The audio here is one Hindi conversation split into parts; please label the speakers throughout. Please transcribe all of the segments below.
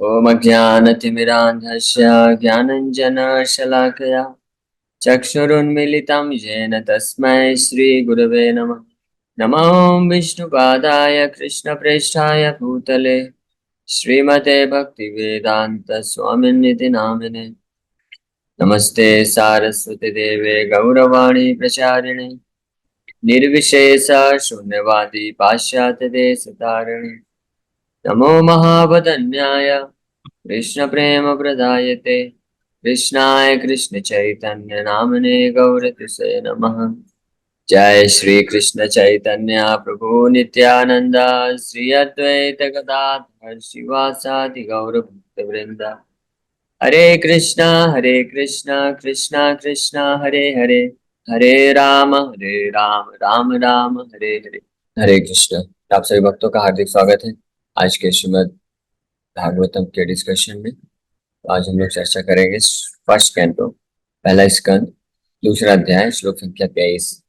Speaker 1: ॐ अज्ञानतिमिरान्धस्य ज्ञानञ्जनशलाकया चक्षुरुन्मिलितं येन तस्मै श्रीगुरवे नमः। नमो विष्णुपादाय कृष्णप्रेष्ठाय भूतले श्रीमते भक्तिवेदान्तस्वामिनिति नामिने। नमस्ते सारस्वती देवे गौरवाणी प्रचारिणे निर्विशेष शून्यवादी पाश्चात्यदेशतारिणे। नमो महावदन्याय कृष्णप्रेमप्रदायते कृष्णाय कृष्णचैतन्य नामने गौरतिसे नमः। जय श्री कृष्ण चैतन्य प्रभु नित्यानंद श्री अद्वैत गदाधर शिवासादि गौर भक्तवृंद। हरे कृष्णा कृष्णा कृष्णा हरे हरे, हरे राम राम राम हरे हरे। हरे कृष्ण। आप सभी भक्तों का हार्दिक स्वागत है आज के श्रीमद् भागवतम के डिस्कशन में। आज हम लोग चर्चा करेंगे फर्स्ट कैंटो पहला स्कंद दूसरा अध्याय श्लोक संख्या 23।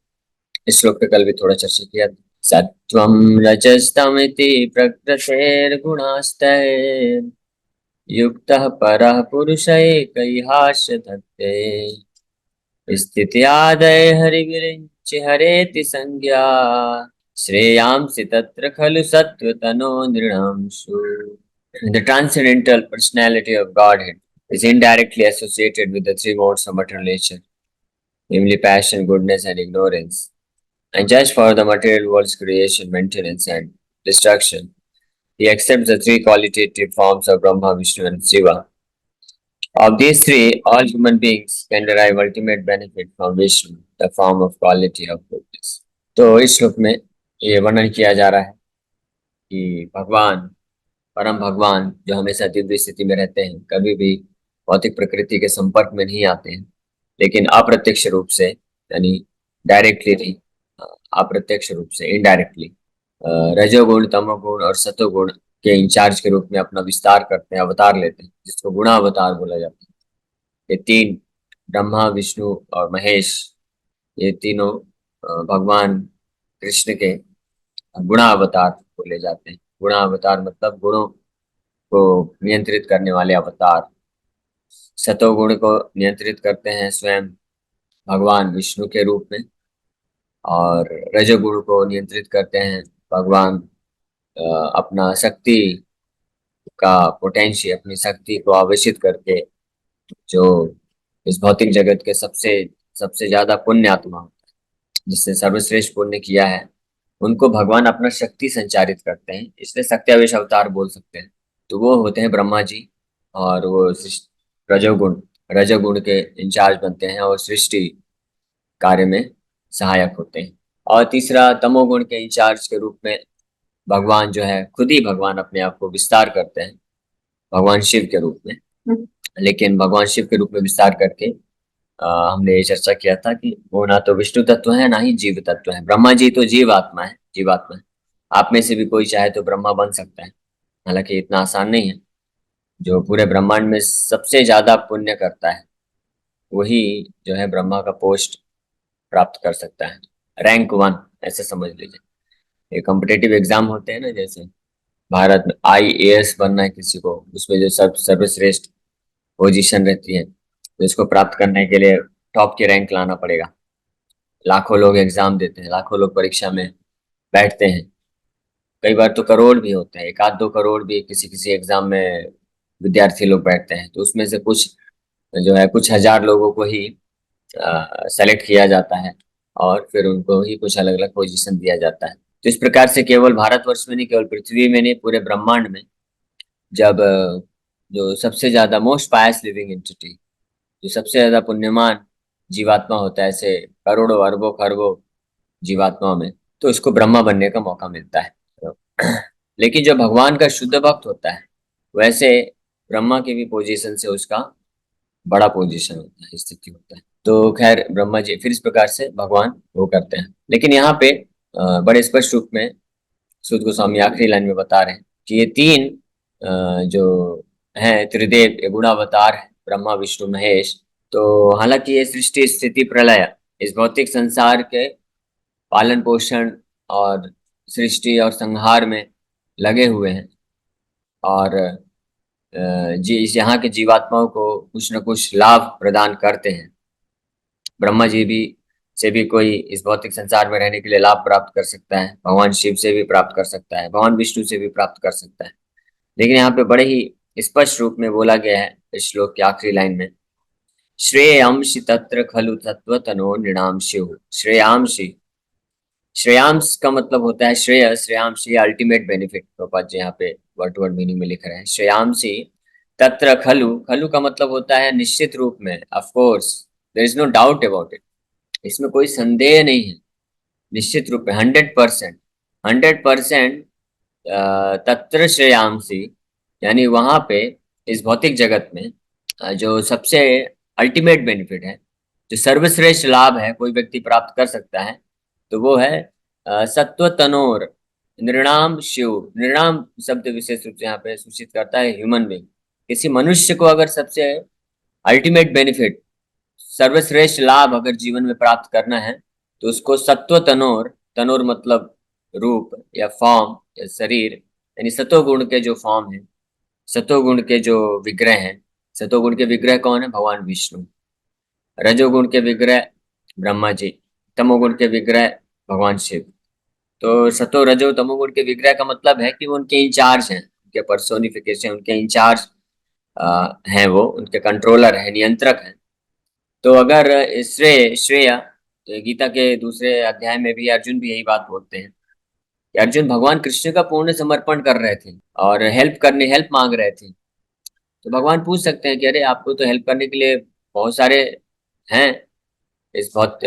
Speaker 1: इस श्लोक पे कल भी थोड़ा चर्चा किया। सत्वं रजस्तमिति प्रकृतेर्गुणास्तैः युक्तः परः पुरुषैकैहास्य धत्ते स्थित्यादय हरिविरिञ्चि हरेति संज्ञा श्रेयांसि तत्र खलु सत्त्वतनो नृणांशु। The transcendental personality of Godhead is indirectly associated with the three modes of material nature, namely passion, goodness, and ignorance. And just for the material world's creation, maintenance, and destruction, he accepts the three qualitative forms of Brahma, Vishnu, and Shiva. Of these three, all human beings can derive ultimate benefit from Vishnu, the form of quality of goodness. तो इस श्लोक में ये वर्णन किया जा रहा है कि भगवान, परम भगवान जो हमेशा दिव्य स्थिति में रहते हैं, कभी भी भौतिक प्रकृति के संपर्क में नहीं आते हैं, लेकिन अप्रत्यक्ष रूप से, यानी डायरेक्टली नहीं, अप्रत्यक्ष रूप से इनडायरेक्टली रजोगुण, तमोगुण और सतोगुण के इंचार्ज के रूप में अपना विस्तार करते हैं, अवतार लेते हैं, जिसको गुणावतार बोला जाता है। ये तीन, ब्रह्मा, विष्णु और महेश, ये तीनों भगवान कृष्ण के गुणावतार बोले जाते हैं। गुणावतार मतलब गुणों को नियंत्रित करने वाले अवतार। सतोगुण को नियंत्रित करते हैं स्वयं भगवान विष्णु के रूप में, और रजोगुण को नियंत्रित करते हैं भगवान अपना शक्ति का पोटेंशियल, अपनी शक्ति को आवेशित करके, जो इस भौतिक जगत के सबसे सबसे ज्यादा पुण्य आत्मा होता है, जिसने सर्वश्रेष्ठ पुण्य किया है, उनको भगवान अपना शक्ति संचारित करते हैं, इसलिए सत्यावेश अवतार बोल सकते हैं। तो वो होते हैं ब्रह्मा जी, और वो रजोगुण रजोगुण के इंचार्ज बनते हैं और सृष्टि कार्य में सहायक होते हैं। और तीसरा, तमोगुण के इंचार्ज के रूप में भगवान जो है, खुद ही भगवान अपने आप को विस्तार करते हैं भगवान शिव के रूप में। लेकिन भगवान शिव के रूप में विस्तार करके हमने ये चर्चा किया था कि वो ना तो विष्णु तत्व है, ना ही जीव तत्व है। ब्रह्मा जी तो जीवात्मा है, जीवात्मा है। आप में से भी कोई चाहे तो ब्रह्मा बन सकता है, हालांकि इतना आसान नहीं है। जो पूरे ब्रह्मांड में सबसे ज्यादा पुण्य करता है, वही जो है ब्रह्मा का पोस्ट प्राप्त कर सकता है, रैंक 1 ऐसे समझ लीजिए। ये कॉम्पिटेटिव एग्जाम होते हैं ना, जैसे भारत में IAS बनना है किसी को, उसमें जो सर्वश्रेष्ठ पोजीशन रहती है, तो इसको प्राप्त करने के लिए टॉप के रैंक लाना पड़ेगा। लाखों लोग एग्जाम देते हैं, लाखों लोग परीक्षा में बैठते हैं, कई बार तो करोड़ भी होते हैं, एक आध दो करोड़ भी किसी किसी एग्जाम में विद्यार्थी लोग बैठते हैं। तो उसमें से कुछ जो है, कुछ हजार लोगों को ही सेलेक्ट किया जाता है, और फिर उनको ही कुछ अलग अलग पोजीशन दिया जाता है। तो इस प्रकार से केवल भारतवर्ष में नहीं, केवल पृथ्वी में नहीं, पूरे ब्रह्मांड में जब जो सबसे ज्यादा मोस्ट पायस लिविंग एंटिटी, जो सबसे ज्यादा पुण्यमान जीवात्मा होता है, ऐसे करोड़ों अरबों खरबों जीवात्माओं में, तो इसको ब्रह्मा बनने का मौका मिलता है। तो, लेकिन जो भगवान का शुद्ध भक्त होता है, वैसे ब्रह्मा की भी पोजीशन से उसका बड़ा पोजीशन होता है, स्थिति होता है। तो खैर, ब्रह्मा जी फिर इस प्रकार से भगवान वो करते हैं। लेकिन यहाँ पे बड़े स्पष्ट रूप में सूत गोस्वामी आखिरी लाइन में बता रहे हैं कि ये तीन जो है त्रिदेव, ये गुणावतार है, ब्रह्मा विष्णु महेश। तो हालांकि ये सृष्टि स्थिति प्रलय, इस भौतिक संसार के पालन पोषण और सृष्टि और संहार में लगे हुए हैं, और जी यहाँ के जीवात्माओं को कुछ न कुछ लाभ प्रदान करते हैं। ब्रह्मा जी भी से भी कोई इस भौतिक संसार में रहने के लिए लाभ प्राप्त कर सकता है, भगवान शिव से भी प्राप्त कर सकता है, भगवान विष्णु से भी प्राप्त कर सकता है। लेकिन यहाँ पे बड़े ही स्पष्ट रूप में बोला गया है इस श्लोक की आखिरी लाइन में, श्रेयांशी तत्र खलु तत्व तनो नृणाम शिव। श्रेयांशी, श्रेयांश का मतलब होता है श्रेय, श्रेयांशी अल्टीमेट बेनिफिट। प्रभुपाद जी यहाँ पे वर्ड टू वर्ड मीनिंग में लिख रहे हैं, श्रेयांशी तत्र खलु। खलु का मतलब होता है निश्चित रूप में, of course, there is no doubt about it, इसमें कोई संदेह नहीं है, निश्चित रूप में 100%, 100% तत्र श्रेयांसी, यानी वहां पे इस भौतिक जगत में जो सबसे अल्टीमेट बेनिफिट है, जो सर्वश्रेष्ठ लाभ है कोई व्यक्ति प्राप्त कर सकता है, तो वो है सत्व तनोर नृणाम शिव। नृणाम शब्द विशेष रूप से यहाँ पे सूचित करता है ह्यूमन बींग। किसी मनुष्य को अगर सबसे अल्टीमेट बेनिफिट, सर्वश्रेष्ठ लाभ अगर जीवन में प्राप्त करना है, तो उसको सत्व तनोर, तनोर मतलब रूप या फॉर्म या शरीर, यानी सतोगुण के जो फॉर्म है, सतोगुण के जो विग्रह हैं। सतोगुण के विग्रह कौन है? भगवान विष्णु। रजोगुण के विग्रह ब्रह्मा जी। तमोगुण के विग्रह भगवान शिव। तो सतो रजो तमोगुण के विग्रह का मतलब है कि वो उनके इंचार्ज हैं, उनके पर्सोनिफिकेशन, उनके इंचार्ज हैं, वो उनके कंट्रोलर है, नियंत्रक हैं। तो अगर श्रेय, श्रेय, गीता के दूसरे अध्याय में भी अर्जुन भी यही बात बोलते हैं कि अर्जुन भगवान कृष्ण का पूर्ण समर्पण कर रहे थे और हेल्प मांग रहे थे। तो भगवान पूछ सकते हैं कि अरे आपको तो हेल्प करने के लिए बहुत सारे हैं, इस बहुत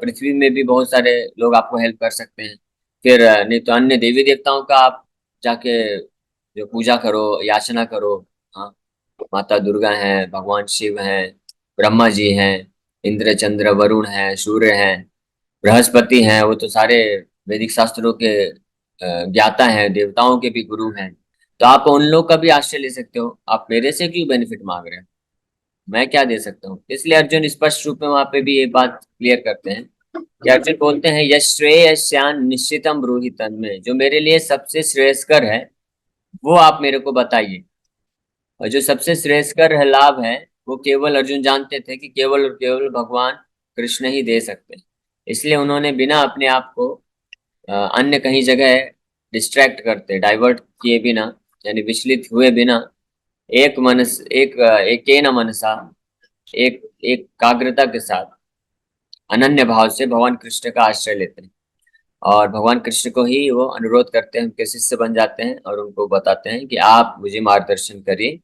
Speaker 1: पृथ्वी में भी बहुत सारे लोग आपको हेल्प कर सकते हैं। फिर नहीं तो अन्य देवी देवताओं का आप जाके जो पूजा करो, याचना करो। हाँ, माता दुर्गा हैं, भगवान शिव हैं, ब्रह्मा जी हैं, इंद्र चंद्र वरुण हैं, सूर्य हैं, बृहस्पति हैं, वो तो सारे वैदिक शास्त्रों के ज्ञाता हैं, देवताओं के भी गुरु हैं। तो आप उन लोग का भी आश्रय ले सकते हो। आप मेरे से क्यों बेनिफिट मांग रहे हो? मैं क्या दे सकता हूँ? इसलिए अर्जुन स्पष्ट रूप में वहां पे भी ये बात क्लियर करते हैं कि अर्जुन बोलते हैं यश श्रेयस्यान निश्चितम ब्रूहि तन्मे, जो मेरे लिए सबसे श्रेयस्कर है वो आप मेरे को बताइए। और जो सबसे श्रेयस्कर है लाभ है, वो केवल अर्जुन जानते थे कि केवल और केवल भगवान कृष्ण ही दे सकते हैं। इसलिए उन्होंने बिना अपने आप को अन्य कहीं जगह डिस्ट्रैक्ट करते, डाइवर्ट किए बिना, यानी विचलित हुए बिना, एक मनस एक एकेन मनसा, एक एकाग्रता के साथ, अनन्य भाव से भगवान कृष्ण का आश्रय लेते हैं और भगवान कृष्ण को ही वो अनुरोध करते हैं, उनके शिष्य बन जाते हैं और उनको बताते हैं कि आप मुझे मार्गदर्शन करिए,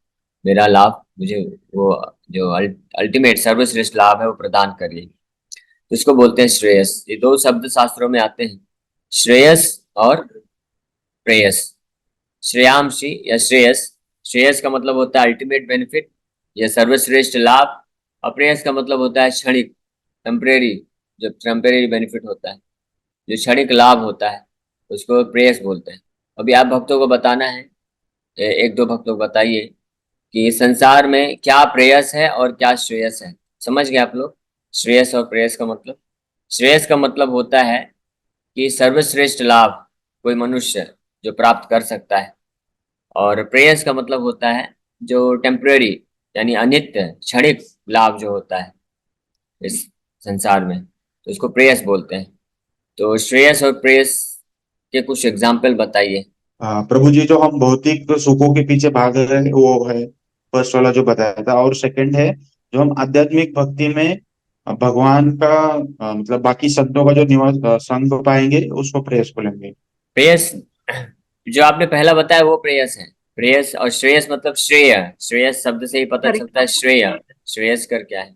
Speaker 1: मेरा लाभ, मुझे वो जो अल्टीमेट सर्वश्रेष्ठ लाभ है वो प्रदान करिए। तो इसको बोलते हैं श्रेयस। ये दो शब्द शास्त्रों में आते हैं, श्रेयस और प्रेयस। श्रेयांशी या श्रेयस, श्रेयस का मतलब होता है अल्टीमेट बेनिफिट या सर्वश्रेष्ठ लाभ। अप्रेयस का मतलब होता है क्षणिक, टेम्परेरी, जो टेम्परेरी बेनिफिट होता है, जो क्षणिक लाभ होता है, उसको प्रेयस बोलते हैं। अभी आप भक्तों को बताना है, एक दो भक्तों को बताइए कि इस संसार में क्या प्रेयस है और क्या श्रेयस है। समझ गए आप लोग श्रेयस और प्रेयस का मतलब? श्रेयस का मतलब होता है कि सर्वश्रेष्ठ लाभ कोई मनुष्य जो प्राप्त कर सकता है, और प्रेयस का मतलब होता है जो टेम्परेरी, यानी अनित्य क्षणिक लाभ जो होता है इस संसार में, तो उसको प्रेयस बोलते हैं। तो श्रेयस और प्रेयस के कुछ एग्जाम्पल बताइए।
Speaker 2: हाँ प्रभु जी, जो हम भौतिक सुखों के पीछे भाग रहे हैं वो है फर्स्ट वाला जो बताया था, और सेकंड है जो हम आध्यात्मिक भक्ति में भगवान का मतलब बाकी संतों का जो निवास संग पाएंगे उसको प्रेयस बोलेंगे।
Speaker 1: प्रेयस जो आपने पहला बताया वो प्रेयस है। प्रेयस और श्रेयस मतलब श्रेय, श्रेयस शब्द से ही पता
Speaker 3: करेक्ट।
Speaker 1: चलता है श्रेय। श्रेयस कर क्या है?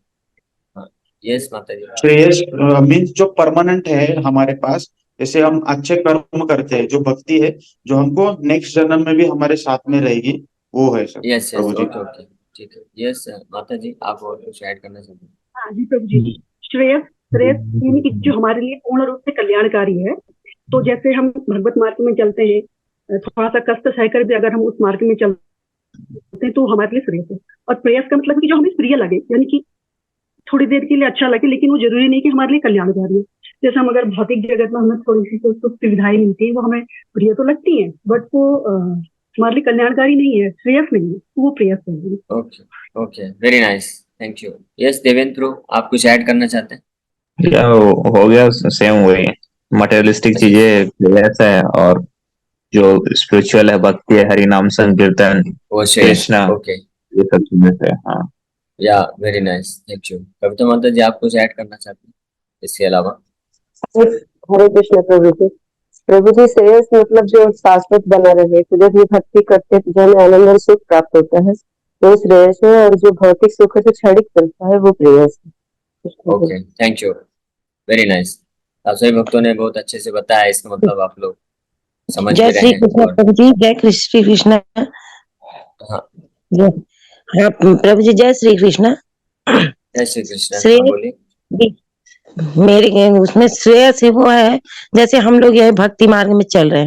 Speaker 1: हाँ, यस माता जी।
Speaker 2: श्रेयस मीन्स जो परमानेंट है हमारे पास, जैसे हम अच्छे कर्म करते हैं, जो भक्ति है जो हमको नेक्स्ट जन्म में भी हमारे साथ में रहेगी, वो है सब
Speaker 1: यस यस,
Speaker 2: प्रभु जी।
Speaker 1: ओके ओके, ठीक है। यस माता जी, आप और कुछ ऐड करना चाहते हैं?
Speaker 3: हाँ जी प्रभु जी। श्रेयस, श्रेयस यानी कि जो हमारे लिए पूर्ण रूप से कल्याणकारी है। तो जैसे हम भगवत मार्ग में चलते हैं, थोड़ा सा कष्ट सहकर भी अगर हम उस मार्ग में चलते हैं तो हमारे लिए श्रेयस है। और प्रेयस का मतलब कि जो हमें प्रिय लगे, यानी कि थोड़ी देर के लिए अच्छा लगे, लेकिन वो जरूरी नहीं कि हमारे लिए कल्याणकारी है। जैसे हम अगर भौतिक जगत में हमें थोड़ी सी सुख सुविधाएं मिलती है, वो हमें प्रिय तो लगती है, बट वो हमारे लिए कल्याणकारी नहीं है, श्रेयस नहीं है, वो प्रेयस है।
Speaker 1: Okay, okay, very nice, thank you. Yes Devendra, आप कुछ ऐड करना चाहते हैं?
Speaker 4: या हो गया, सेम वही मटेरियलिस्टिक
Speaker 1: अच्छा,
Speaker 4: चीजें प्रेयस है, और जो स्पिरिचुअल है, भक्ति है, हरि नाम संकीर्तन,
Speaker 1: वो श्रेयस,
Speaker 4: कृष्णा,
Speaker 1: ओके,
Speaker 4: ये सब चीजें से। हाँ,
Speaker 1: या वेरी नाइस, थैंक यू। कविता माता जी, आप कुछ ऐड करना चाहते हैं इसके अलावा?
Speaker 5: हरे कृष्ण प्रभु जी। प्रभु जी, श्रेयस मतलब जो शाश्वत बना रहे, तो जब ये भक्ति करते हैं तो जो हमें आनंद और सुख प्राप्त होता है वो श्रेयस है, और जो भौतिक सुख है जो क्षणिक मिलता है वो प्रेयस है।
Speaker 1: Okay, thank you, very nice. आप सभी भक्तों ने बहुत अच्छे से बताया, इसका मतलब आप लोग समझ भी
Speaker 6: जय
Speaker 1: रहे
Speaker 6: श्री
Speaker 1: हैं।
Speaker 6: कृष्ण
Speaker 1: और
Speaker 6: प्रभु जी, जय श्री कृष्ण।
Speaker 1: हाँ,
Speaker 6: हाँ प्रभु जी, जय श्री कृष्ण।
Speaker 1: जय श्री कृष्ण,
Speaker 6: श्रेय
Speaker 1: हाँ बोलिए।
Speaker 6: मेरे उसमें श्रेय से वो है, जैसे हम लोग यह भक्ति मार्ग में चल रहे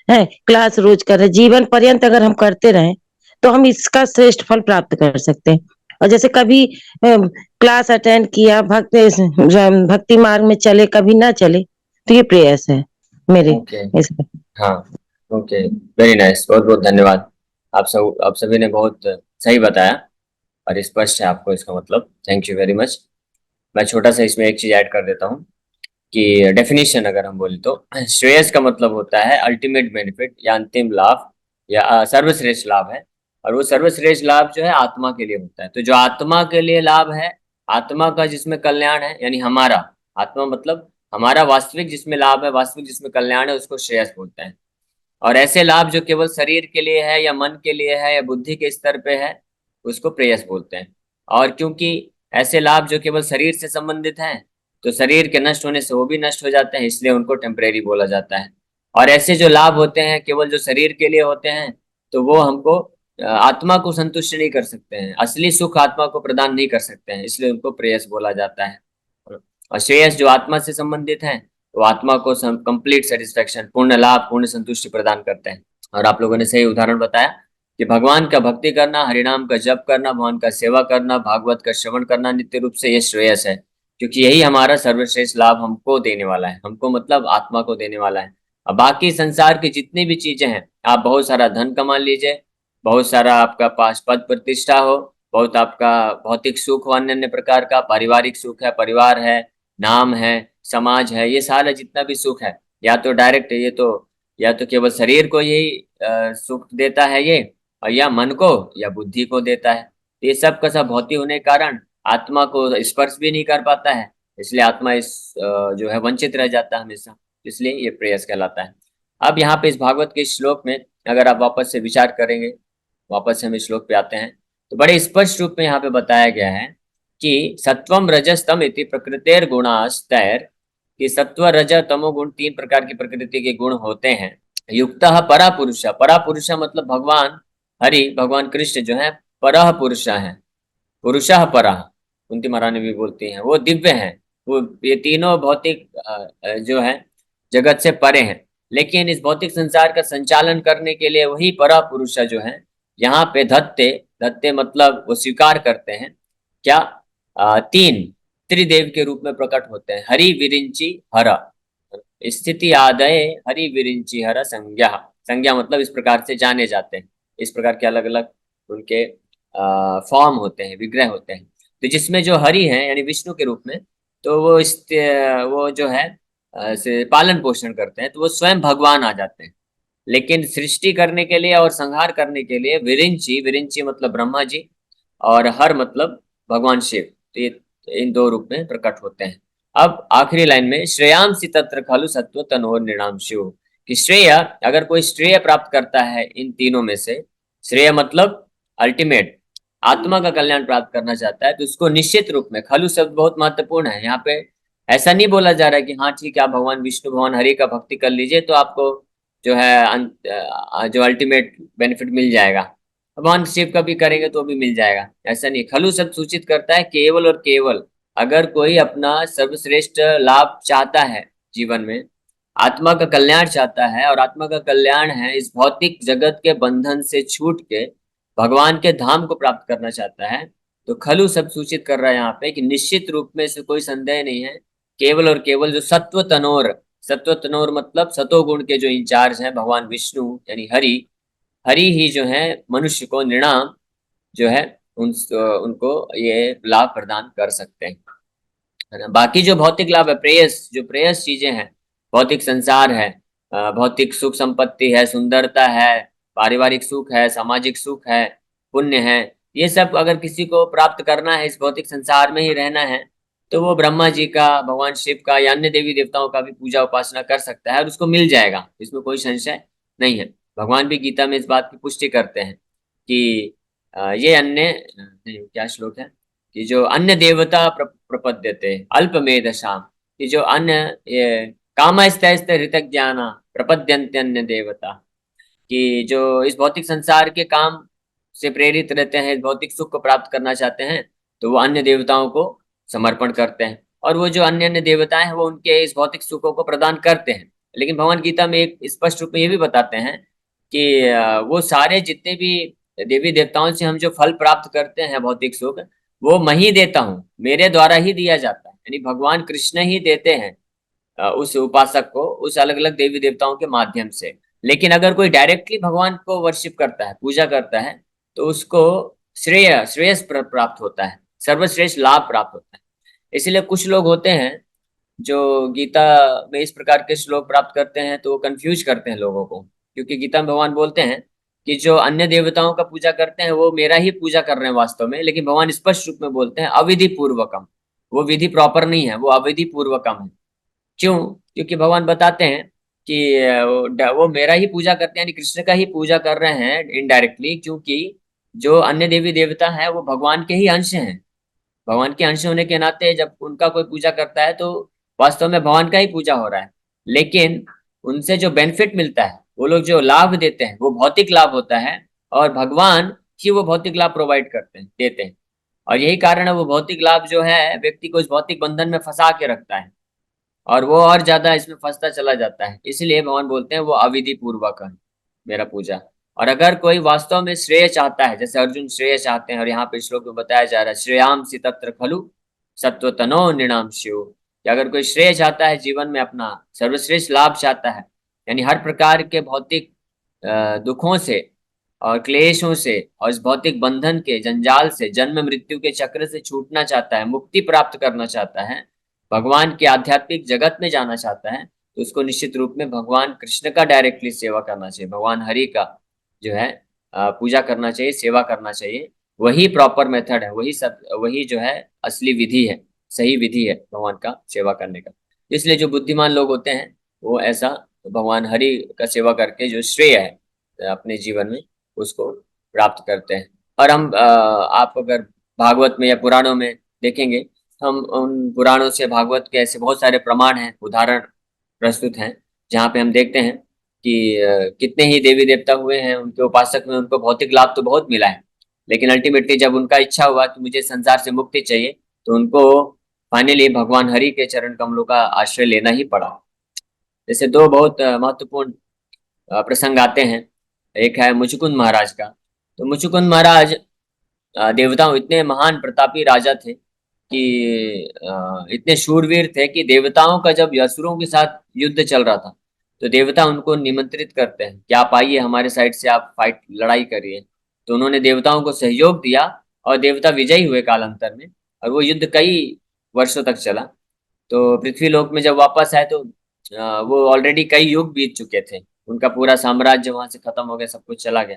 Speaker 6: हैं, क्लास रोज कर रहे, जीवन पर्यंत अगर हम करते रहें तो हम इसका श्रेष्ठ फल प्राप्त कर सकते हैं। और जैसे कभी क्लास अटेंड किया, भक्ति मार्ग में चले, कभी ना चले, तो ये प्रयास है मेरे
Speaker 1: ओके,
Speaker 6: इसमें।
Speaker 1: हाँ, ओके, वेरी नाइस, बहुत बहुत धन्यवाद। आप सभी ने बहुत सही बताया और स्पष्ट है आपको इसका मतलब, थैंक यू वेरी मच। मैं छोटा सा इसमें एक चीज ऐड कर देता हूँ कि डेफिनेशन अगर हम बोले तो श्रेयस का मतलब होता है अल्टीमेट बेनिफिट या अंतिम लाभ या सर्वश्रेष्ठ लाभ है। और वो सर्वश्रेष्ठ लाभ जो है आत्मा के लिए होता है। तो जो आत्मा के लिए लाभ है, आत्मा का जिसमें कल्याण है, यानी हमारा आत्मा मतलब हमारा वास्तविक जिसमें लाभ है, वास्तविक जिसमें कल्याण है, उसको श्रेयस बोलते हैं। और ऐसे लाभ जो केवल शरीर के लिए है या मन के लिए है या बुद्धि के स्तर पे है, उसको प्रेयस बोलते हैं। और क्योंकि ऐसे लाभ जो केवल शरीर से संबंधित हैं, तो शरीर के नष्ट होने से वो भी नष्ट हो जाते हैं, इसलिए उनको टेम्परेरी बोला जाता है। और ऐसे जो लाभ होते हैं केवल जो शरीर के लिए होते हैं, तो वो हमको आत्मा को संतुष्ट नहीं कर सकते हैं, असली सुख आत्मा को प्रदान नहीं कर सकते हैं, इसलिए उनको प्रेयस बोला जाता है। और श्रेयस जो आत्मा से संबंधित है, वो आत्मा को कंप्लीट सेटिस्फेक्शन, पूर्ण लाभ, पूर्ण संतुष्टि प्रदान करते हैं। और आप लोगों ने सही उदाहरण बताया कि भगवान का भक्ति करना, हरिनाम का जप करना, भगवान का सेवा करना, भागवत का श्रवण करना नित्य रूप से ये श्रेयस है, क्योंकि यही हमारा सर्वश्रेष्ठ लाभ हमको देने वाला है, हमको मतलब आत्मा को देने वाला है। अब बाकी संसार की जितनी भी चीजें हैं, आप बहुत सारा धन कमा लीजिए, बहुत सारा आपका पास पद प्रतिष्ठा हो, बहुत आपका भौतिक सुख हो, अन्य अन्य प्रकार का पारिवारिक सुख है, परिवार है, नाम है, समाज है, ये सारा जितना भी सुख है, या तो डायरेक्ट ये तो या तो केवल शरीर को यही सुख देता है ये, और या मन को या बुद्धि को देता है। तो ये सब का सब भौतिक होने के कारण आत्मा को स्पर्श भी नहीं कर पाता है, इसलिए आत्मा जो है वंचित रह जाता है हमेशा, इसलिए ये प्रेयस कहलाता है। अब यहाँ पे इस भागवत के श्लोक में अगर आप वापस से विचार करेंगे, वापस से हम इस श्लोक पे आते हैं, तो बड़े स्पष्ट रूप में यहाँ पे बताया गया है कि सत्वम रजस्तम इति प्रकृतेर गुणास्तैर, कि सत्व रज तमो गुण तीन प्रकार की प्रकृति के गुण होते हैं। युक्तः परा पुरुष, परा पुरुष मतलब भगवान हरि, भगवान कृष्ण जो है परह पुरुष है, पुरुषः परः, कुंती महारानी भी बोलती हैं, वो दिव्य हैं, वो ये तीनों भौतिक जो है जगत से परे हैं। लेकिन इस भौतिक संसार का संचालन करने के लिए वही परा पुरुष जो है यहाँ पे धत्ते, धत्ते मतलब वो स्वीकार करते हैं क्या, तीन त्रिदेव के रूप में प्रकट होते हैं। हरि विरिंची हर, स्थिति आदय हरि विरिंची हर संज्ञा, संज्ञा मतलब इस प्रकार से जाने जाते हैं, इस प्रकार के अलग अलग उनके फॉर्म होते हैं, विग्रह होते हैं। तो जिसमें जो हरि है यानी विष्णु के रूप में, तो वो जो है से पालन पोषण करते हैं, तो वो स्वयं भगवान आ जाते हैं। लेकिन सृष्टि करने के लिए और संहार करने के लिए विरिंची, विरिंची मतलब ब्रह्मा जी, और हर मतलब भगवान शिव, तो ये इन दो रूप में प्रकट होते हैं। अब आखिरी लाइन में श्रेयांसी तत्र खलु सत्व तनोर नृणाम शिव, कि श्रेय, अगर कोई श्रेय प्राप्त करता है इन तीनों में से, श्रेय मतलब अल्टीमेट आत्मा का कल्याण प्राप्त करना चाहता है, तो उसको निश्चित रूप में, खलु शब्द बहुत महत्वपूर्ण है यहाँ पे। ऐसा नहीं बोला जा रहा है कि हाँ ठीक है आप भगवान विष्णु भगवान हरि का भक्ति कर लीजिए तो आपको जो है जो अल्टीमेट बेनिफिट मिल जाएगा, भगवान शिव का भी करेंगे तो भी मिल जाएगा, ऐसा नहीं। खलु शब्द सूचित करता है केवल और केवल अगर कोई अपना सर्वश्रेष्ठ लाभ चाहता है जीवन में, आत्मा का कल्याण चाहता है, और आत्मा का कल्याण है इस भौतिक जगत के बंधन से छूट के भगवान के धाम को प्राप्त करना चाहता है, तो खलु शब्द सूचित कर रहा है यहाँ पे कि निश्चित रूप में इससे कोई संदेह नहीं है, केवल और केवल जो सत्व तनोर, सत्व तनोर मतलब सतोगुण के जो इंचार्ज हैं भगवान विष्णु यानी हरि, हरि ही जो है मनुष्य को नृणाम जो है उनको ये लाभ प्रदान कर सकते हैं, है ना। बाकी जो भौतिक लाभ है, जो प्रेयस चीजें हैं, भौतिक संसार है, भौतिक सुख संपत्ति है, सुंदरता है, पारिवारिक सुख है, सामाजिक सुख है, पुण्य है, ये सब अगर किसी को प्राप्त करना है, इस भौतिक संसार में ही रहना है, तो वो ब्रह्मा जी का, भगवान शिव का या अन्य देवी देवताओं का भी पूजा उपासना कर सकता है और उसको मिल जाएगा, इसमें कोई संशय नहीं है। भगवान भी गीता में इस बात की पुष्टि करते हैं कि ये अन्य क्या श्लोक है कि जो अन्य देवता प्रपद्यते अल्पमेधसाम, कि जो अन्य ये कामस्तैस्ते हृतज्ञाना प्रपद्यन्ते अन्य देवता, कि जो इस भौतिक संसार के काम से प्रेरित रहते हैं, इस भौतिक सुख को प्राप्त करना चाहते हैं, तो वो अन्य देवताओं को समर्पण करते हैं, और वो जो अन्य अन्य देवताएं हैं वो उनके इस भौतिक सुखों को प्रदान करते हैं। लेकिन भगवान गीता में एक स्पष्ट रूप में ये भी बताते हैं कि वो सारे जितने भी देवी देवताओं से हम जो फल प्राप्त करते हैं भौतिक सुख, वो मैं ही देता हूँ, मेरे द्वारा ही दिया जाता है, यानी भगवान कृष्ण ही देते हैं उस उपासक को, उस अलग अलग देवी देवताओं के माध्यम से। लेकिन अगर कोई डायरेक्टली भगवान को वर्शिप करता है, पूजा करता है, तो उसको श्रेयस प्राप्त होता है, सर्वश्रेष्ठ लाभ प्राप्त होता है। इसलिए कुछ लोग होते हैं जो गीता में इस प्रकार के श्लोक प्राप्त करते हैं तो वो कंफ्यूज करते हैं लोगों को, क्योंकि गीता में भगवान बोलते हैं कि जो अन्य देवताओं का पूजा करते हैं वो मेरा ही पूजा कर रहे हैं वास्तव में, लेकिन भगवान स्पष्ट रूप में बोलते हैं अविधि पूर्वकम, वो विधि प्रॉपर नहीं है, वो अविधि पूर्वकम है। क्यों? क्योंकि भगवान बताते हैं कि वो मेरा ही पूजा करते हैं, यानी कृष्ण का ही पूजा कर रहे हैं इनडायरेक्टली, क्योंकि जो अन्य देवी देवता है वो भगवान के ही अंश हैं। भगवान के अंश होने के नाते जब उनका कोई पूजा करता है तो वास्तव में भगवान का ही पूजा हो रहा है, लेकिन उनसे जो बेनिफिट मिलता है, वो लोग जो लाभ देते हैं वो भौतिक लाभ होता है, और भगवान ही वो भौतिक लाभ प्रोवाइड करते हैं, देते हैं। और यही कारण है वो भौतिक लाभ जो है व्यक्ति को इस भौतिक बंधन में फंसा के रखता है, और वो और ज्यादा इसमें फंसता चला जाता है। इसलिए भगवान बोलते हैं वो अविधि पूर्वक है मेरा पूजा। और अगर कोई वास्तव में श्रेय चाहता है, जैसे अर्जुन श्रेय चाहते हैं, और यहाँ पे श्लोक में बताया जा रहा है श्रेयांसि तत्र खलु सत्वतनो नृणाम स्युः, कि अगर कोई श्रेय चाहता है जीवन में, अपना सर्वश्रेष्ठ लाभ चाहता है, यानी हर प्रकार के भौतिक दुखों से और क्लेशों से और इस भौतिक बंधन के जंजाल से, जन्म मृत्यु के चक्र से छूटना चाहता है, मुक्ति प्राप्त करना चाहता है, भगवान के आध्यात्मिक जगत में जाना चाहता है, तो उसको निश्चित रूप में भगवान कृष्ण का डायरेक्टली सेवा करना चाहिए, भगवान हरि का जो है पूजा करना चाहिए, सेवा करना चाहिए। वही प्रॉपर मेथड है, वही जो है असली विधि है, सही विधि है भगवान का सेवा करने का। इसलिए जो बुद्धिमान लोग होते हैं वो ऐसा भगवान हरि का सेवा करके जो श्रेय है अपने जीवन में उसको प्राप्त करते हैं। और हम आप अगर भागवत में या पुराणों में देखेंगे, हम उन पुराणों से भागवत के ऐसे बहुत सारे प्रमाण हैं, उदाहरण प्रस्तुत हैं, जहाँ पे हम देखते हैं कि कितने ही देवी देवता हुए हैं, उनके उपासक में उनको भौतिक लाभ तो बहुत मिला है, लेकिन अल्टीमेटली जब उनका इच्छा हुआ कि मुझे संसार से मुक्ति चाहिए, तो उनको फाइनली भगवान हरि के चरण कमलों का आश्रय लेना ही पड़ा। जैसे दो बहुत महत्वपूर्ण प्रसंग आते हैं। एक है मुचुकुंद महाराज का। तो मुचुकुंद महाराज देवताओं, इतने महान प्रतापी राजा थे कि इतने शूरवीर थे कि देवताओं का जब असुरों के साथ युद्ध चल रहा था, तो देवता उनको निमंत्रित करते हैं कि आप आइए हमारे साइड से, आप फाइट लड़ाई करिए। तो उन्होंने देवताओं को सहयोग दिया और देवता विजयी हुए कालांतर में, और वो युद्ध कई वर्षों तक चला। तो पृथ्वी लोक में जब वापस आए तो वो ऑलरेडी कई युग बीत चुके थे, उनका पूरा साम्राज्य वहां से खत्म हो गया, सब कुछ चला गया।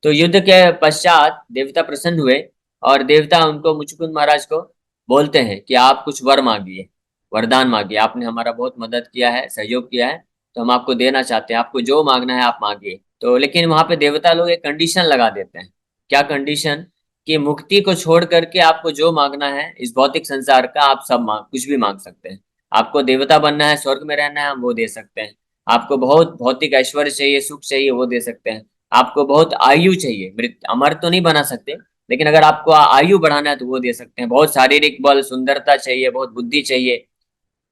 Speaker 1: तो युद्ध के पश्चात देवता प्रसन्न हुए, और देवता उनको मुचुकुंद महाराज को बोलते हैं कि आप कुछ वर मांगिए, वरदान मांगिए, आपने हमारा बहुत मदद किया है, सहयोग किया है, तो हम आपको देना चाहते हैं, आपको जो मांगना है आप मांगिए। तो लेकिन वहां पे देवता लोग एक कंडीशन लगा देते हैं। क्या कंडीशन? कि मुक्ति को छोड़ करके आपको जो मांगना है इस भौतिक संसार का, आप सब कुछ भी मांग सकते हैं। आपको देवता बनना है, स्वर्ग में रहना है, हम वो दे सकते हैं। आपको बहुत भौतिक ऐश्वर्य चाहिए, सुख चाहिए, वो दे सकते हैं। आपको बहुत आयु चाहिए, मृत्यु अमर तो नहीं बना सकते, लेकिन अगर आपको आयु बढ़ाना है तो वो दे सकते हैं। बहुत शारीरिक बल, सुंदरता चाहिए, बहुत बुद्धि चाहिए,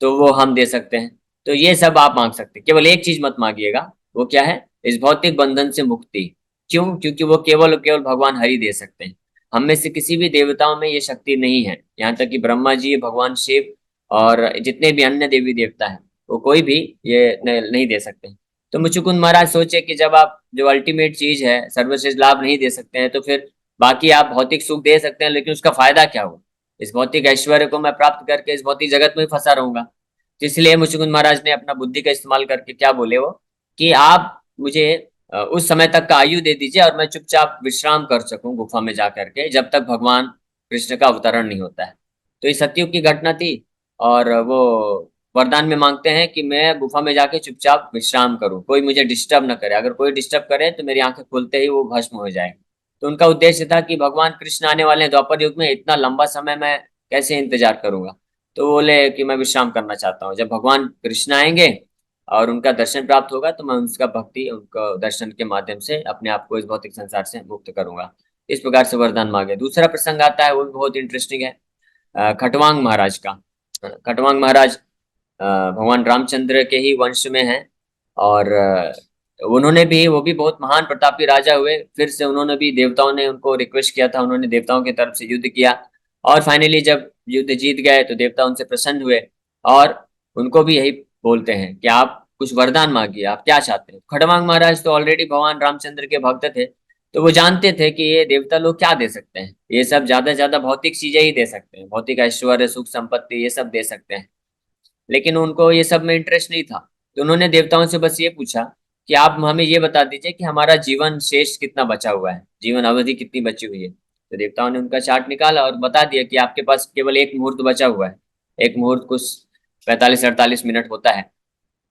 Speaker 1: तो वो हम दे सकते हैं। तो ये सब आप मांग सकते हैं, केवल एक चीज मत मांगिएगा। वो क्या है? इस भौतिक बंधन से मुक्ति। क्यों? क्योंकि वो केवल केवल भगवान हरि दे सकते हैं। हम में से किसी भी देवताओं में ये शक्ति नहीं है, यहाँ तक कि ब्रह्मा जी, भगवान शिव और जितने भी अन्य देवी देवता हैं, वो कोई भी ये नहीं दे सकते। तो मुचुकुंद महाराज सोचे कि जब आप जो अल्टीमेट चीज है, सर्वश्रेष्ठ लाभ नहीं दे सकते हैं, तो फिर बाकी आप भौतिक सुख दे सकते हैं, लेकिन उसका फायदा क्या हुआ? इस भौतिक ऐश्वर्य को मैं प्राप्त करके इस भौतिक जगत में ही फंसा रहूंगा। तो इसलिए मुचुकुंद महाराज ने अपना बुद्धि का इस्तेमाल करके क्या बोले वो, कि आप मुझे उस समय तक का आयु दे दीजिए और मैं चुपचाप विश्राम कर सकूं गुफा में जा करके, जब तक भगवान कृष्ण का अवतरण नहीं होता है। तो ये सतयुग की घटना थी, और वो वरदान में मांगते हैं कि मैं गुफा में जाके चुपचाप विश्राम करूं, कोई मुझे डिस्टर्ब ना करे, अगर कोई डिस्टर्ब करे तो मेरी आंखें खुलते ही वो भस्म हो जाए। तो उनका उद्देश्य था कि भगवान कृष्ण आने वाले हैं द्वापर युग में, इतना लंबा समय मैं कैसे इंतजार करूंगा। तो बोले कि मैं विश्राम करना चाहता हूँ, जब भगवान कृष्ण आएंगे और उनका दर्शन प्राप्त होगा तो मैं उनका भक्ति, उनका दर्शन के माध्यम से अपने आप को इस भौतिक संसार से मुक्त करूंगा। इस प्रकार से वरदान मांगे। दूसरा प्रसंग आता है, वो भी बहुत इंटरेस्टिंग है, खटवांग महाराज का। खटवांग महाराज भगवान रामचंद्र के ही वंश में हैं, और उन्होंने भी, वो भी बहुत महान प्रतापी राजा हुए। फिर से उन्होंने भी, देवताओं ने उनको रिक्वेस्ट किया था, उन्होंने देवताओं की तरफ से युद्ध किया, और फाइनली जब युद्ध जीत गए तो देवता उनसे प्रसन्न हुए और उनको भी यही बोलते हैं कि आप कुछ वरदान मांगिए, आप क्या चाहते हैं। खटवांग महाराज तो ऑलरेडी भगवान रामचंद्र के भक्त थे, तो वो जानते थे कि ये देवता लोग क्या दे सकते हैं, ये सब ज्यादा से ज्यादा भौतिक चीजें ही दे सकते हैं, भौतिक ऐश्वर्य, सुख संपत्ति, ये सब दे सकते हैं। लेकिन उनको ये सब में इंटरेस्ट नहीं था। तो उन्होंने देवताओं से बस ये पूछा कि आप हमें ये बता दीजिए कि हमारा जीवन शेष कितना बचा हुआ है, जीवन अवधि कितनी बची हुई है। तो देवताओं ने उनका चार्ट निकाला और बता दिया कि आपके पास केवल एक मुहूर्त बचा हुआ है, एक मुहूर्त कुछ 45-48 मिनट होता है।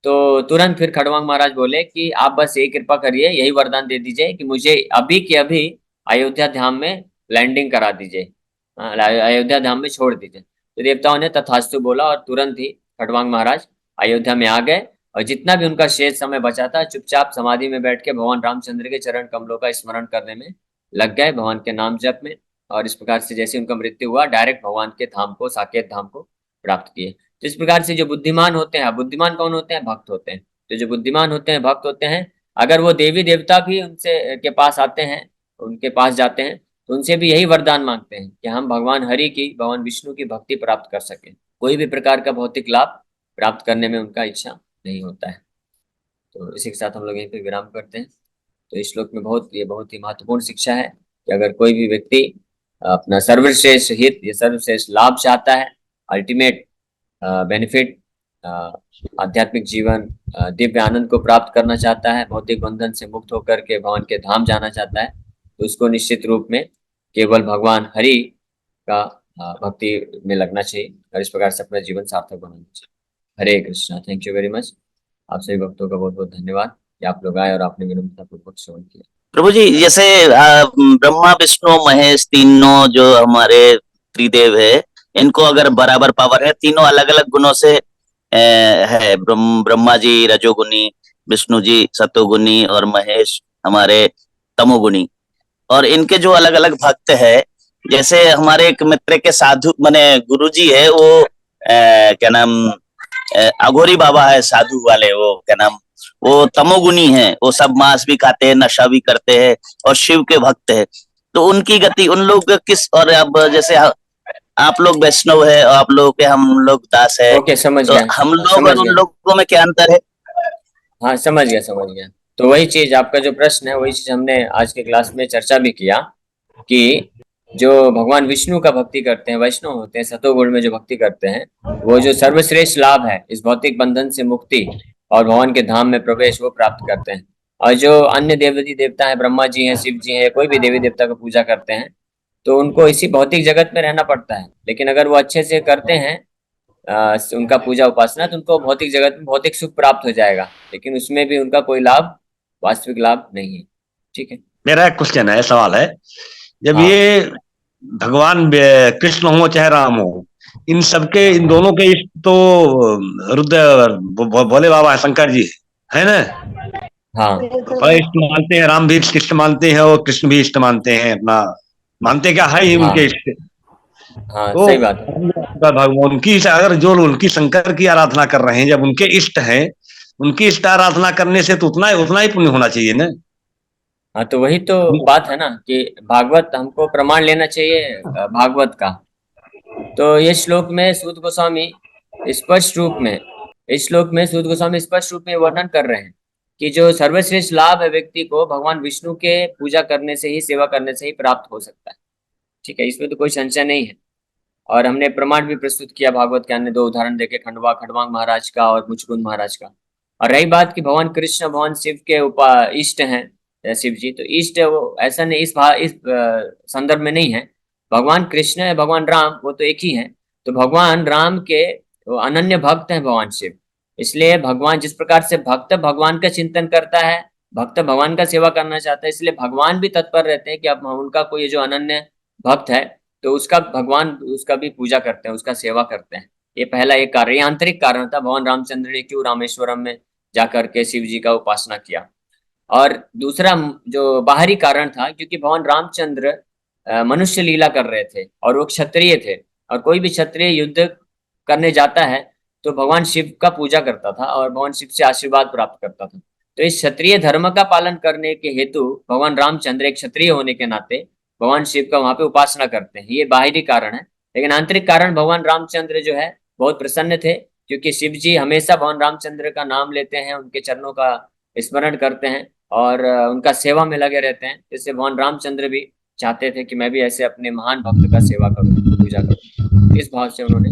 Speaker 1: तो तुरंत फिर खड़वांग महाराज बोले कि आप बस एक कृपा करिए, यही वरदान दे दीजिए कि मुझे अभी के अभी अयोध्या धाम में लैंडिंग करा दीजिए, अयोध्या धाम में छोड़ दीजिए। तो देवताओं ने तथास्तु बोला और तुरंत ही खटवांग महाराज अयोध्या में आ गए, और जितना भी उनका शेष समय बचा था चुपचाप समाधि में बैठ के भगवान रामचंद्र के चरण कमलों का स्मरण करने में लग गए, भगवान के नाम जप में। और इस प्रकार से जैसे उनका मृत्यु हुआ, डायरेक्ट भगवान के धाम को, साकेत धाम को प्राप्त किए। तो इस प्रकार से जो बुद्धिमान होते हैं, बुद्धिमान कौन होते हैं? भक्त होते हैं। तो जो बुद्धिमान होते हैं, भक्त होते हैं, अगर वो देवी देवता भी उनसे के पास आते हैं, उनके पास जाते हैं, तो उनसे भी यही वरदान मांगते हैं कि हम भगवान हरि की, भगवान विष्णु की भक्ति प्राप्त कर सकें। कोई भी प्रकार का भौतिक लाभ प्राप्त करने में उनका इच्छा नहीं होता है। तो इसी के साथ हम लोग यहीं पे विराम करते हैं। तो इस श्लोक में ये बहुत ही महत्वपूर्ण शिक्षा है कि अगर कोई भी व्यक्ति अपना सर्वश्रेष्ठ हित, ये सर्वश्रेष्ठ लाभ चाहता है, अल्टीमेट बेनिफिट, आध्यात्मिक जीवन, दिव्य आनंद को प्राप्त करना चाहता है, भौतिक बंधन से मुक्त होकर के भगवान के धाम जाना चाहता है, तो उसको निश्चित रूप में केवल भगवान हरि का भक्ति में लगना चाहिए और इस प्रकार से अपना जीवन सार्थक बनाना चाहिए। Hare Krishna. Thank you very much. आप सभी भक्तों का बहुत बहुत धन्यवाद कि आप लोग आए और आपने विनम्रतापूर्वक श्रवण किया।
Speaker 7: प्रभु जी, जैसे ब्रह्मा विष्णु महेश तीनों जो हमारे त्रिदेव है, इनको अगर बराबर पावर है, तीनों अलग अलग गुणों से है, ब्रह्मा जी रजोगुनी, विष्णु जी सतोगुनी और महेश हमारे तमोगुनी, और इनके जो अलग अलग भक्त है, जैसे हमारे एक मित्र के साधु माने गुरु जी है, वो क्या नाम, अघोरी बाबा है साधु वाले, वो क्या नाम, वो तमोगुनी है, वो सब मांस भी खाते हैं, नशा भी करते हैं और शिव के भक्त है। तो उनकी गति, उन लोग किस, और अब जैसे आप लोग वैष्णव है और आप लोग के, हम लोग दास है,
Speaker 1: ओके, समझ
Speaker 7: तो
Speaker 1: गया,
Speaker 7: हम लोग
Speaker 1: समझ
Speaker 7: और उन
Speaker 1: गया।
Speaker 7: लोगों में क्या अंतर है?
Speaker 1: हाँ, समझ गया, समझ गया। तो वही चीज, आपका जो प्रश्न है, वही चीज हमने आज के क्लास में चर्चा भी किया कि जो भगवान विष्णु का भक्ति करते हैं, वैष्णव होते हैं, सतोगुण में जो भक्ति करते हैं, वो जो सर्वश्रेष्ठ लाभ है, इस भौतिक बंधन से मुक्ति और भगवान के धाम में प्रवेश, वो प्राप्त करते हैं। और जो अन्य देवती देवता है, ब्रह्मा जी हैं, शिव जी हैं, कोई भी देवी देवता को पूजा करते हैं, तो उनको इसी भौतिक जगत में रहना पड़ता है। लेकिन अगर वो अच्छे से करते हैं उनका पूजा उपासना, तो उनको भौतिक जगत में भौतिक सुख प्राप्त हो जाएगा, लेकिन उसमें भी उनका कोई लाभ, वास्तविक लाभ नहीं है। ठीक है,
Speaker 8: मेरा एक क्वेश्चन है, सवाल है, जब
Speaker 1: हाँ।
Speaker 8: ये भगवान कृष्ण हो चाहे राम हो, इन सबके, इन दोनों के इष्ट तो भोले बाबा है, शंकर जी है ना?
Speaker 1: हाँ,
Speaker 8: बड़े इष्ट मानते हैं, राम भी इष्ट मानते हैं और कृष्ण भी इष्ट मानते हैं, अपना मानते क्या है ही
Speaker 1: हाँ,
Speaker 8: उनके इष्ट।
Speaker 1: हाँ,
Speaker 8: तो
Speaker 1: सही बात है।
Speaker 8: भगवान उनकी, अगर जो उनकी शंकर की आराधना कर रहे हैं, जब उनके इष्ट हैं, उनकी इष्ट आराधना करने से तो उतना ही पुण्य होना चाहिए ना?
Speaker 1: हाँ, तो वही तो बात है ना कि भागवत, हमको प्रमाण लेना चाहिए भागवत का। तो ये श्लोक में सूत गोस्वामी स्पष्ट रूप में, इस श्लोक में सूत गोस्वामी स्पष्ट रूप में वर्णन कर रहे हैं कि जो सर्वश्रेष्ठ लाभ है व्यक्ति को भगवान विष्णु के पूजा करने से ही, सेवा करने से ही प्राप्त हो सकता है। ठीक है, इसमें तो कोई संशय नहीं है। और हमने प्रमाण भी प्रस्तुत किया भागवत ज्ञान ने, 2 उदाहरण देके, खंडवांग महाराज का और मुचकुंद महाराज का। और रही बात कि भगवान कृष्ण भगवान शिव के इष्ट हैं, शिव जी, तो इष्ट वो ऐसा नहीं, इस संदर्भ में नहीं है। भगवान कृष्ण है, भगवान राम, वो तो एक ही है। तो भगवान राम के वो अनन्य भक्त हैं भगवान शिव। इसलिए भगवान जिस प्रकार से भक्त भगवान का चिंतन करता है, भक्त भगवान का सेवा करना चाहता है, इसलिए भगवान भी तत्पर रहते हैं कि अब उनका कोई जो अनन्य भक्त है तो उसका भगवान उसका भी पूजा करते हैं, उसका सेवा करते हैं। ये पहला एक कारण, ये आंतरिक कारण था, भगवान रामचंद्र ने क्यों रामेश्वरम में जाकर के शिव जी का उपासना किया। और दूसरा जो बाहरी कारण था, क्योंकि भगवान रामचंद्र मनुष्य लीला कर रहे थे और वो क्षत्रिय थे, और कोई भी क्षत्रिय युद्ध करने जाता है तो भगवान शिव का पूजा करता था और भगवान शिव से आशीर्वाद प्राप्त करता था। तो इस क्षत्रिय धर्म का पालन करने के हेतु भगवान रामचंद्र एक क्षत्रिय होने के नाते भगवान शिव का वहां पे उपासना करते हैं। ये बाहरी कारण है। लेकिन आंतरिक कारण, भगवान रामचंद्र जो है बहुत प्रसन्न थे, क्योंकि शिव जी हमेशा भगवान रामचंद्र का नाम लेते हैं, उनके चरणों का स्मरण करते हैं और उनका सेवा में लगे रहते हैं। इससे भगवान रामचंद्र भी चाहते थे कि मैं भी ऐसे अपने महान भक्त का सेवा करूं, पूजा करूं। इस भाव से उन्होंने